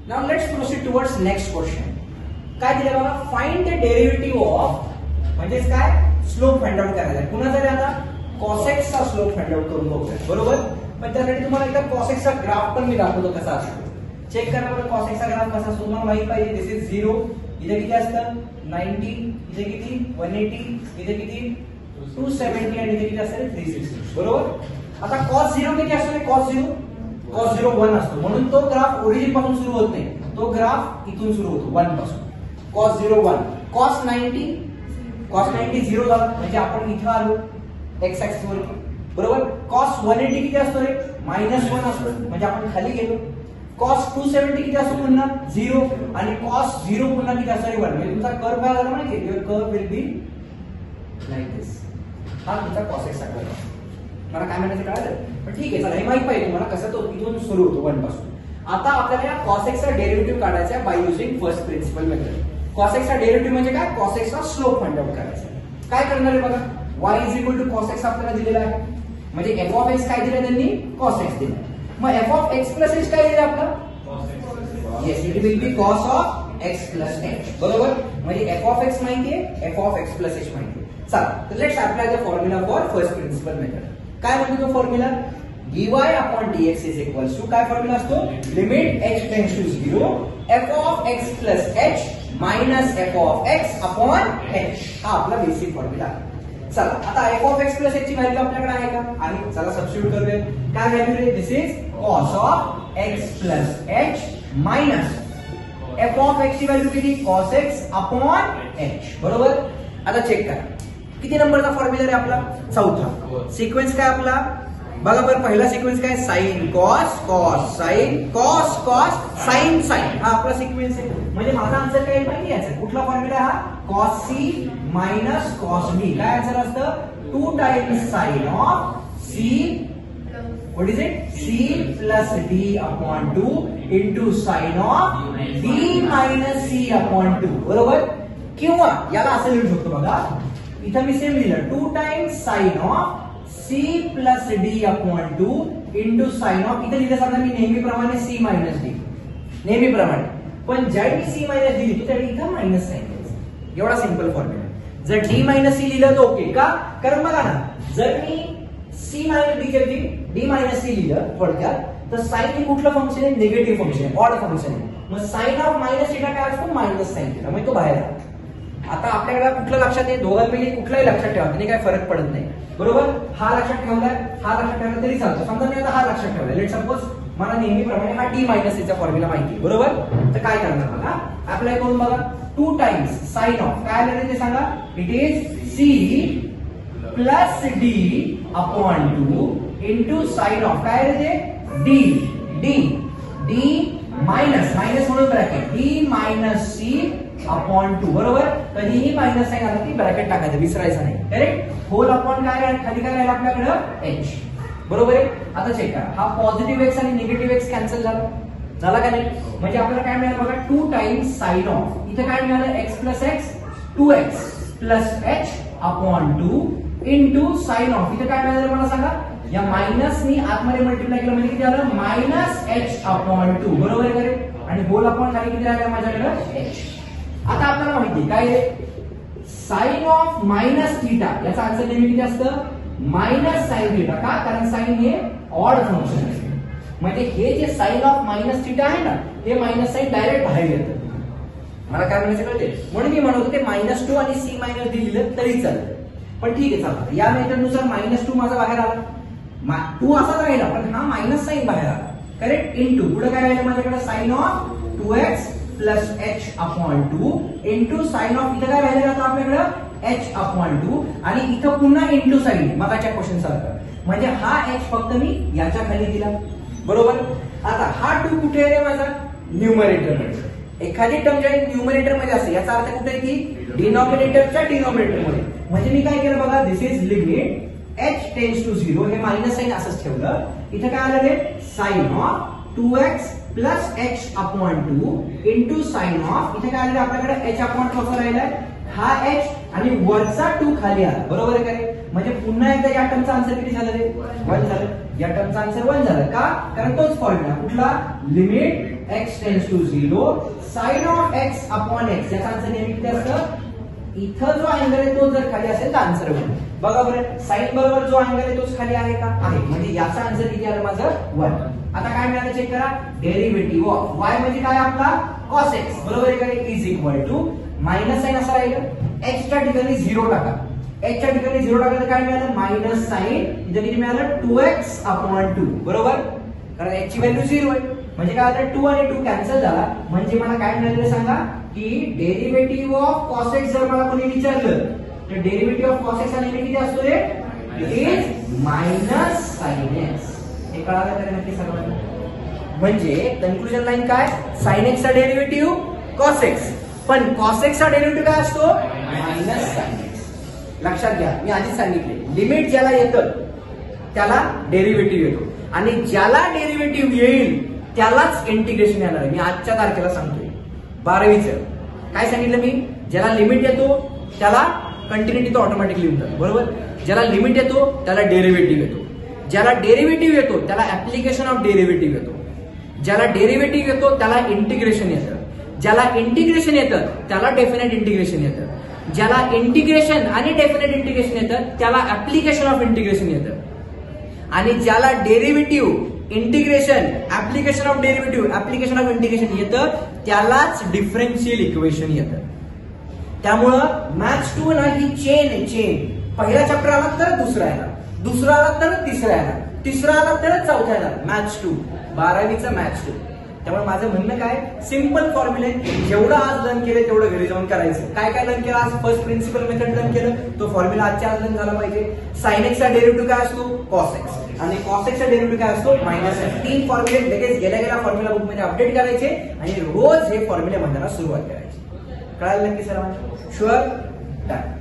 Now let's proceed towards next question. काय दिलं बघा, फाइंड द डेरिव्हेटिव्ह ऑफ, म्हणजे काय, स्लोप फाइंड आउट करायचा. पुन्हा जर आता cosx चा स्लोप फाइंड आउट करून बघूया, बरोबर. पण त्यासाठी तुम्हाला एकदा cosx चा ग्राफ पण मी दाखवतो कसा असतो. चेक करा बरं cosx चा ग्राफ कसा असतो. तुम्हाला माहित पाहिजे दिस इज 0, इथे किती असतं 90, इथे किती 180, इथे किती 270 आणि इथे किती असतं 360, बरोबर. आता cos 0 किती असतो, cos 0 1 असतो. म्हणून तो ग्राफ ओरिजिन पासून सुरू होत नाही, तो ग्राफ इथून सुरू होतो 1 पासून. cos 0 1, cos 90 0 झालं म्हणजे आपण इथे आलो x ऍक्सिस वर, बरोबर. cos 180 किती असतो रे, -1 असतो म्हणजे आपण खाली गेलो. cos 270 किती असतो पुन्हा 0 आणि cos 0 पुन्हा किती असतो रे 1. म्हणजे तुमचा कर्व काय झाला माहिती आहे, your curve will be like this. हा तुमचा cosx चा कर्व. मला काय म्हणायचं कळलं, पण ठीक आहे चला, हे माहित पाहिजे तुम्हाला कसं तो इथून सुरू होतो 1 पासून. आता आपल्याला cosx चा डेरिव्हेटिव्ह काढायचा आहे by using first principle method. cosx चा डेरिव्हेटिव्ह म्हणजे काय, cosx चा स्लोप फाइंड आउट करायचा. काय करणार आहे बघा, y = cosx आपल्याला दिलेला आहे, म्हणजे f of x काय दिलं त्यांनी, cosx दिलं. मग f of x plus h काय दिलं आपलं, yes it will be cos of x plus h, बरोबर. म्हणजे f of x माहिती आहे, f of x plus h माहिती आहे. चला तर let's apply the formula for first principle method. काय म्हणतो तो formula, dy upon dx is equals to, काय फॉर्म्युला असतो, limit h tends to 0 f of x plus h minus f of x upon h. हा आपला basic formula आहे. चला आता f of x plus h ची व्हॅल्यू आपल्याकडे आहे का, आणि चला सबस्टिट्यूट करूया. काय value ray, this is cos of x plus h minus f of x ची व्हॅल्यू किती, cos x upon h, बरोबर. आता चेक करा किती नंबरचा फॉर्म्युला आहे आपला, चौथा. सिक्वेन्स काय आपला बघा बरं, पहिला सिक्वेन्स काय, sine cos cos sine cos cos sine sine, हा आपला सिक्वेन्स आहे. म्हणजे माझा आन्सर काय माहिती आहे, कुठला फॉर्म्युला हा, cos c minus cos b. काय आन्सर असतं, 2 times sin of c, what is it, c plus d upon 2 into sin of d minus c upon 2, बरोबर. किंवा याला असं लिहू शकतो बघा, इथं मी सेम लिहिलं 2 times sin of c plus d upon 2 into sin of, इथे लिहिलं समजा मी नेहमीप्रमाणे c minus d, नेहमीप्रमाणे. पण ज्यावेळी c minus d लिहितो त्यावेळी इथं मायनस साइन द्यायचं. एवढा सिंपल फॉर्म्युला. जर d minus c लिहिलं तर ओके का, कारण बघा ना, जर मी c minus d च्या ऐवजी d minus c लिहिलं थोडक्यात, तर sin हे कुठलं फंक्शन आहे, निगेटिव्ह फंक्शन आहे, ऑड फंक्शन आहे. मग sin ऑफ मायनस थिटा काय असतो, मायनस साइन थिटा, म्हणजे तो बाहेर आहे. आता आपल्याकडे कुठलं लक्षात आहे, दोघांपैकी कुठलाही लक्षात ठेवा, त्याने काय फरक पडत नाही, बरोबर. हा लक्षात ठेवलाय, हा लक्षात ठेवला तरी चालतं. समजा मी आता हा लक्षात ठेवलाय, लेट सपोज मला नेहमीप्रमाणे हा d minus c चा फॉर्म्युला माहिती आहे, बरोबर. तर काय करणार बघा, अप्लाय करून बघा, 2 times sin ऑफ, काय आलं ते सांगा, it is c plus d upon 2 into sin of, काय आहे ते d मायनस म्हणून bracket d minus c upon 2, बरोबर. कधीही मायनस साइन आला की ब्रॅकेट टाकायचं, विसरायचं नाही, करेक्ट. होल अपॉन काय, खाली काय राहिलं आपल्याकडे h, बरोबर आहे. आता चेक करा, हा पॉझिटिव्ह x आणि निगेटिव्ह x कॅन्सल झाला का नाही. म्हणजे आपल्याला काय मिळालं बघा, 2 times sin ऑफ, इथे काय मिळालं, x plus x 2x plus h upon 2 into sin of, इथे काय मिळालं मला सांगा, या मायनस मी आतमध्ये मल्टिप्लाय केलं म्हणजे किती आलं, -h अपॉन 2, बरोबर आहे का. आणि होल अपॉन खाली किती राहिलं माझ्याकडे h. आता आपल्याला माहिती काय आहे, साइन ऑफ मायनस थिटा, याचा आन्सर नेहमी किती असतं, मायनस साइन थिटा. का, कारण साइन हे ऑड फंक्शन आहे. म्हणजे हे जे साइन ऑफ मायनस थिटा आहे ना, हे मायनस साइन डायरेक्ट बाहेर येतं. मला काय म्हणायचं कळते, म्हणून मी म्हणतो ते -2 आणि c minus d लिहिलं तरी चालतं. पण ठीक आहे चला, या मेथडनुसार -2 माझा बाहेर आला, 2 असाच राहिला, पण हा मायनस साइन बाहेर आला, करेक्ट. इंटू पुढे काय राहिलं माझ्याकडे, sine of 2x plus h upon 2 into sin of, इथं काय राहिलं आता आपल्याकडे h upon 2 आणि इथं पुन्हा इंटू साइन, मगाच्या क्वेश्चन सारखं. म्हणजे हा h फक्त मी याच्या खाली दिला, बरोबर. आता हा 2 कुठे आहे माझा, न्यूमरेटर मध्ये. एखादी टर्म ज्या न्यूमरेटर मध्ये असते याचा अर्थ कुठे आहे की डिनॉमिनेटरच्या डिनॉमिनेटर मध्ये. म्हणजे मी काय केलं बघा, this is limit h tends to 0, हे मायनस साइन असंच ठेवलं. इथं काय आलं ते, sine of 2x plus h upon 2 into sin of, इथे काय आलं आपल्याकडे h upon 2 राहिलाय, हा h आणि वरचा 2 खाली आला, बरोबर आहे का. म्हणजे पुन्हा एकदा या टर्मचा आन्सर किती झालं रे 1 झालं. या टर्मचा आन्सर 1 झालं का कारण तोच फॉर्म्युला कुठला limit x tends to 0 sin of x upon x याचा आन्सर नेहमी किती असतं इथं जो अँगल आहे तो जर खाली असेल तर आन्सर होईल. बघा बरं साइन बरोबर जो अँगल आहे तोच खाली आहे का आहे म्हणजे याचा आन्सर किती आलं माझं 1. आता काय मिळालं चेक करा डेरिव्हेटिव्ह ऑफ y म्हणजे काय आपला cos x बरोबर आहे का is equal to minus sine असं राहिलं x च्या ठिकाणी 0 टाका x च्या ठिकाणी 0 टाकलं तर काय मिळालं मायनस साइन इथे किती मिळालं 2x अपॉन 2 बरोबर कारण x ची व्हॅल्यू 0 आहे म्हणजे काय झालं 2 आणि 2 कॅन्सल झाला म्हणजे मला काय मिळालं सांगा की डेरिव्हेटिव्ह ऑफ cos x जर मला कोणी विचारलं तर डेरिव्हेटिव्ह ऑफ cos x चा नेहमी किती असतो रे इज मायनस sin x. हे कळालं का नक्की सर्वांना म्हणजे कन्क्लुजन लाईन काय sin x चा डेरिव्हेटिव्ह cos x पण cos x चा डेरिव्हेटिव्ह काय असतो मायनस sin x. लक्षात घ्या मी आधीच सांगितले लिमिट ज्याला येतं त्याला डेरिव्हेटिव्ह येतो आणि ज्याला डेरिव्हेटिव्ह येईल त्यालाच इंटिग्रेशन येणार आहे. मी आजच्या तारखेला सांगतोय 12वीचं काय सांगितलं मी ज्याला लिमिट येतो त्याला कंटिन्युटी तो ऑटोमॅटिकली येऊन जातो बरोबर. ज्याला लिमिट येतो त्याला डेरिव्हेटिव्ह येतो ज्याला डेरिव्हेटिव्ह येतो त्याला ऍप्लिकेशन ऑफ डेरिव्हेटिव्ह येतो ज्याला डेरिव्हेटिव्ह येतो त्याला इंटिग्रेशन येतं ज्याला इंटिग्रेशन येतं त्याला डेफिनेट इंटिग्रेशन येतं ज्याला इंटिग्रेशन आणि डेफिनेट इंटिग्रेशन येतं त्याला ऍप्लिकेशन ऑफ इंटिग्रेशन येतं आणि ज्याला derivative integration application of derivative application of integration येतं त्यालाच डिफरन्शियल इक्वेशन येतं. त्यामुळं मॅथ्स 2 ना ही चेन आहे चेन. पहिला चॅप्टर आला तर दुसरा येणार दुसरा आला तर तिसरा येणार तिसरा आला तर चौथा येणार मॅथ्स 2 12वीचा मॅथ्स 2. त्यामुळे माझं म्हणणं काय सिंपल फॉर्म्युले जेवढं आज लर्न केलं तेवढं घरी जाऊन करायचं. काय काय लर्न केलं आज फर्स्ट प्रिन्सिपल मेथड लर्न केलं तो फॉर्म्युला आजच्या आज लर्न झाला पाहिजे. sin x चा डेरिव्हेटिव्ह काय असतो cos x आणि cos x चा डेरिव्हेटिव्ह काय असतो मायनस x. 3 फॉर्म्युले लगेच गेल्या गेल्या फॉर्म्युला बुक मध्ये अपडेट करायचे आणि रोज हे फॉर्म्युले म्हणताना सुरुवात करायची. कळालं नक्की सर्वांना शुअर डन.